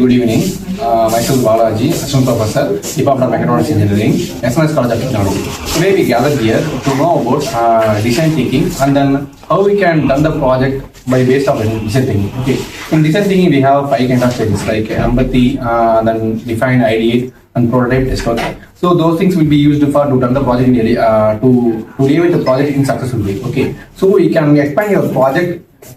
Good evening. Myself Balaji, Assistant Professor, Department of Mechatronics Engineering, SNS College of Technology. Today we gathered here to know about design thinking and then how we can run the project by based on design thinking. Okay. In design thinking we have 5 kind of stages like empathy, then define, ideate, and prototype test. Okay. So those things will be used for to run the project to evaluate the project in successful way. Okay. So we can expand your project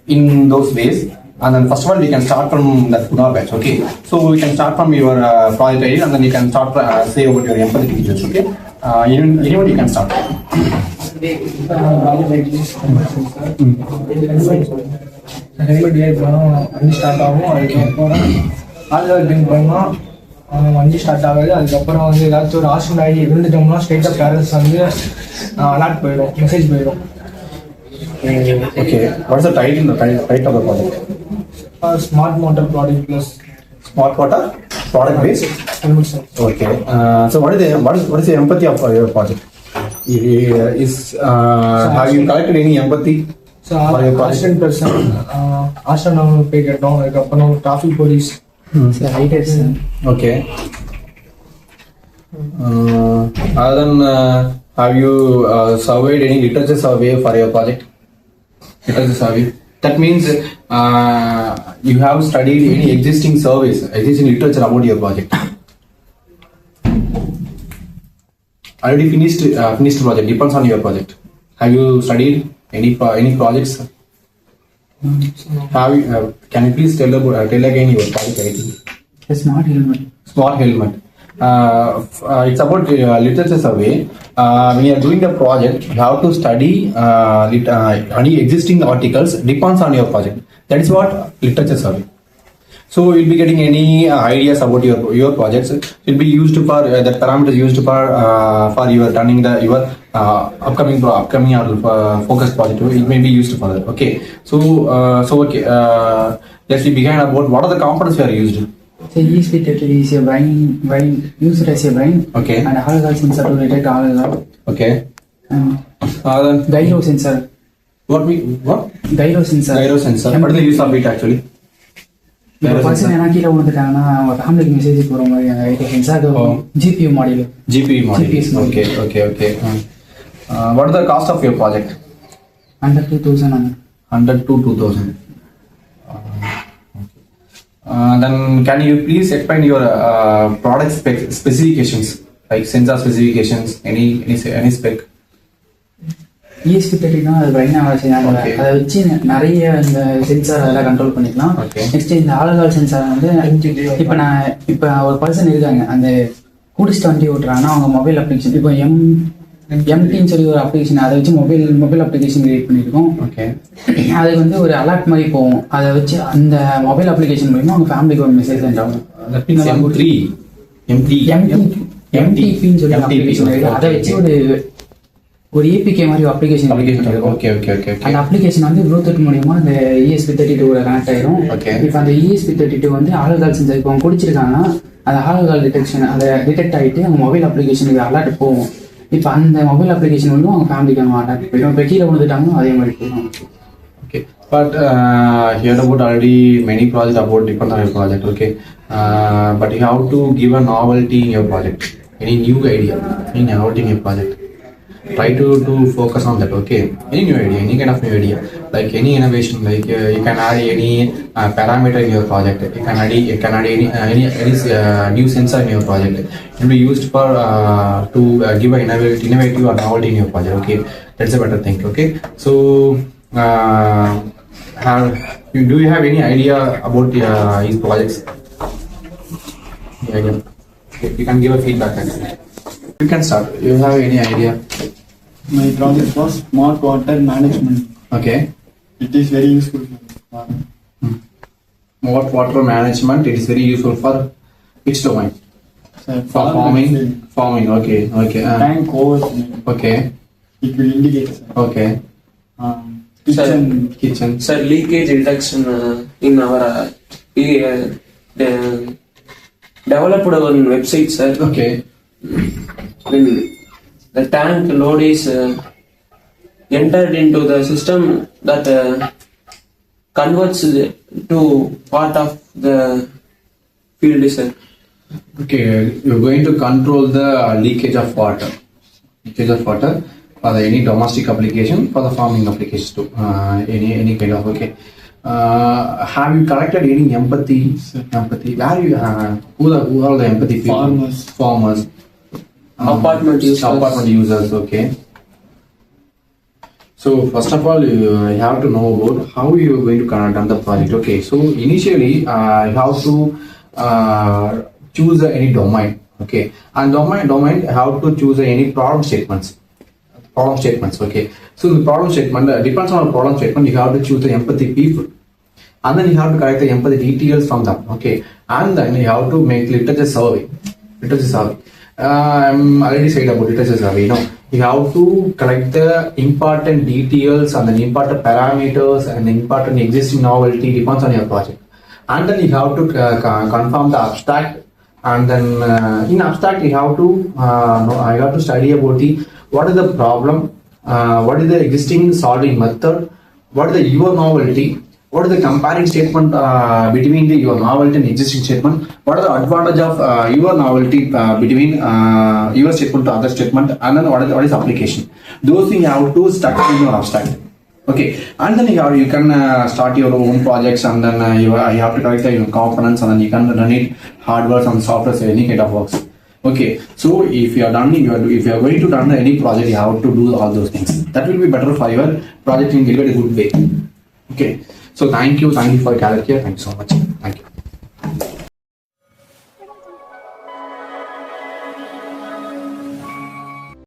in those ways. And then first of all, we can start from that Pune batch, okay? So we can start from your project idea and then you can start say about your empathy features, okay? Anyone you can start. வண்டி start ஆகும். அதுக்கப்புறம் already பண்ணால் வண்டி start ஆகாது. அதுக்கப்புறம் வந்து ஏதாச்சும் ஒரு ஆப்ஷன் ஐடி இருந்துட்டோம்னா ஸ்ட்ரெயிட்டாக பேரண்ட்ஸ் வந்து அலர்ட் போயிடும், மெசேஜ் போயிடும். Okay, what's the title of the project? Smart motor product plus smart motor product based. Okay. So what is the empathy of your project? Have you collected any empathy? So assistant person, astronaut pay gettom, அதுக்கப்புறம் traffic police, riders. Okay. Other than have you surveyed any literature survey for your project? Literature survey. That means you have studied any existing surveys, existing literature about your project. Already finished project. Depends on your project. Have you studied any projects? Have you, can you please tell again your project idea? A smart helmet. Smart helmet. It's about literature survey. When you are doing the project, you have to study any existing articles depends on your project. That is what literature survey. So you'll be getting any ideas about your projects. It will be used for the parameters used for your running your upcoming or focus project. It may be used for that. Okay. So okay. Let's begin about what are the components we are used. So ESP30 is a brain used as a brain. Okay. And a hologram sensor to detect hologram. Okay. And gyro sensor. What? Gyro sensor. Gyro sensor. What is the use of it actually? இப்போ person என்ன கீழே விழுந்துட்டாங்கன்னா அவங்க ஃபேமிலிக்கு message போகிற மாதிரி gyro sensor. GPU module. GPU module. Okay. What is the cost of your project? Under 2,000. Under 2,000. Then can you please explain your product specifications, like sensor specifications, any spec? ESP30 தான் அது பிரைனாக வேலை செய்யறாங்க. அதை வச்சு நிறைய இந்த சென்சார் அதெல்லாம் control பண்ணிக்கலாம். நெக்ஸ்ட் இந்த ஆளுகால் சென்சார் வந்து இப்போ ஒரு பர்சன் இருக்காங்க, அந்த கூடிஸ்ட் வண்டி ஓட்டுறாங்கன்னா அவங்க மொபைல் அப்ளிகேஷன் இப்போ எம்டின்னு சொல்லி ஒரு அப்ளிகேஷன், அதை வச்சு மொபைல் அப்ளிகேஷன் கிரியேட் பண்ணியிருக்கோம். அது வந்து ஒரு அலர்ட் மாதிரி போகும். அதை வச்சு அந்த மொபைல் அப்ளிகேஷன் மூலிமா அவங்க ஃபேமிலிக்கு ஒரு மெசேஜ் சென்ட் ஆகும். எம்டிபின்னு சொல்லி அப்ளிகேஷன் இருக்கு. அதை வச்சு ஒரு ஏபிகே மாதிரி அப்ளிகேஷன் அந்த அப்ளிகேஷன் வந்து ப்ளூடூத் மூலியமா அந்த ESP32 கனெக்ட் ஆயிரும். இப்போ அந்த ESP32 வந்து ஆளுகால் சென்சார் இப்போ அவங்க குடிச்சிருக்காங்கன்னா அந்த ஆளுகால் டிடெக்ஷன் அதை டிடெக்ட் ஆகிட்டு அவங்க மொபைல் அப்ளிகேஷனுக்கு அலர்ட் போகும். இப்போ அந்த மொபைல் அப்ளிகேஷன் வந்து அவங்க ஃபேமிலிக்கு அவங்க அலர்ட் போயிடும். இப்போ கீழே விழுந்துட்டாங்கன்னா அதே மாதிரி போயிடும். Okay, but here about already many projects about different type of project. Okay, but you have to give a novelty in your project. Any new idea, any novelty in your project. Try to focus on that. Okay, any new idea, any kind of new idea, like any innovation, like you can add any parameter in your project. You can add any new sensor in your project. It will be used for to give an innovative or novelty in your project. Okay, that's a better thing. Okay, so do you have any idea about these projects? Yeah, you can give a feedback actually. You can start. You have any idea? My project was smart water management. Okay. It is very useful for smart water management. It is very useful for which domain? For farming. Okay. Tank over. Okay. It will indicate. Okay. Kitchen. Sir, leakage reduction in our developed one website, sir. Okay. When the tank load is entered into the system, that converts to part of the field, sir. Okay, you're going to control the leakage of water. Leakage of water for any domestic application, for the farming applications too. Any kind of okay. Have you collected any empathy? Empathy. Where you who are the empathy people? Farmers. Apartment users. Okay. So first of all, you have to know about how you are going to conduct the project. Okay. So initially, you have to choose any domain. Okay. And domain have to choose any problem statements. Okay. So the problem statement depends on the problem statement. You have to choose the empathy people, and then you have to collect the empathy details from them. Okay. And then you have to make literature survey. I'm already said about literature survey. You have to collect the important details and the important parameters and the important existing novelty depends on your project. And then you have to confirm the abstract. And then in abstract you have to study about what is the problem, what is the existing solving method, what is your novelty, what is the comparing statement between your novelty and existing statement, what are the advantage of your novelty between your statement to other statement, and then what is application. Those things you have to structure in your abstract. Okay, and then you can start your own projects, and then you have to collect the components, and then you can run it hardware and software, so any kind of works. Okay, so if you are going to run any project, you have to do all those things. That will be better for your project in a good way. Okay, so thank you for your care. Thank you so much. Thank you.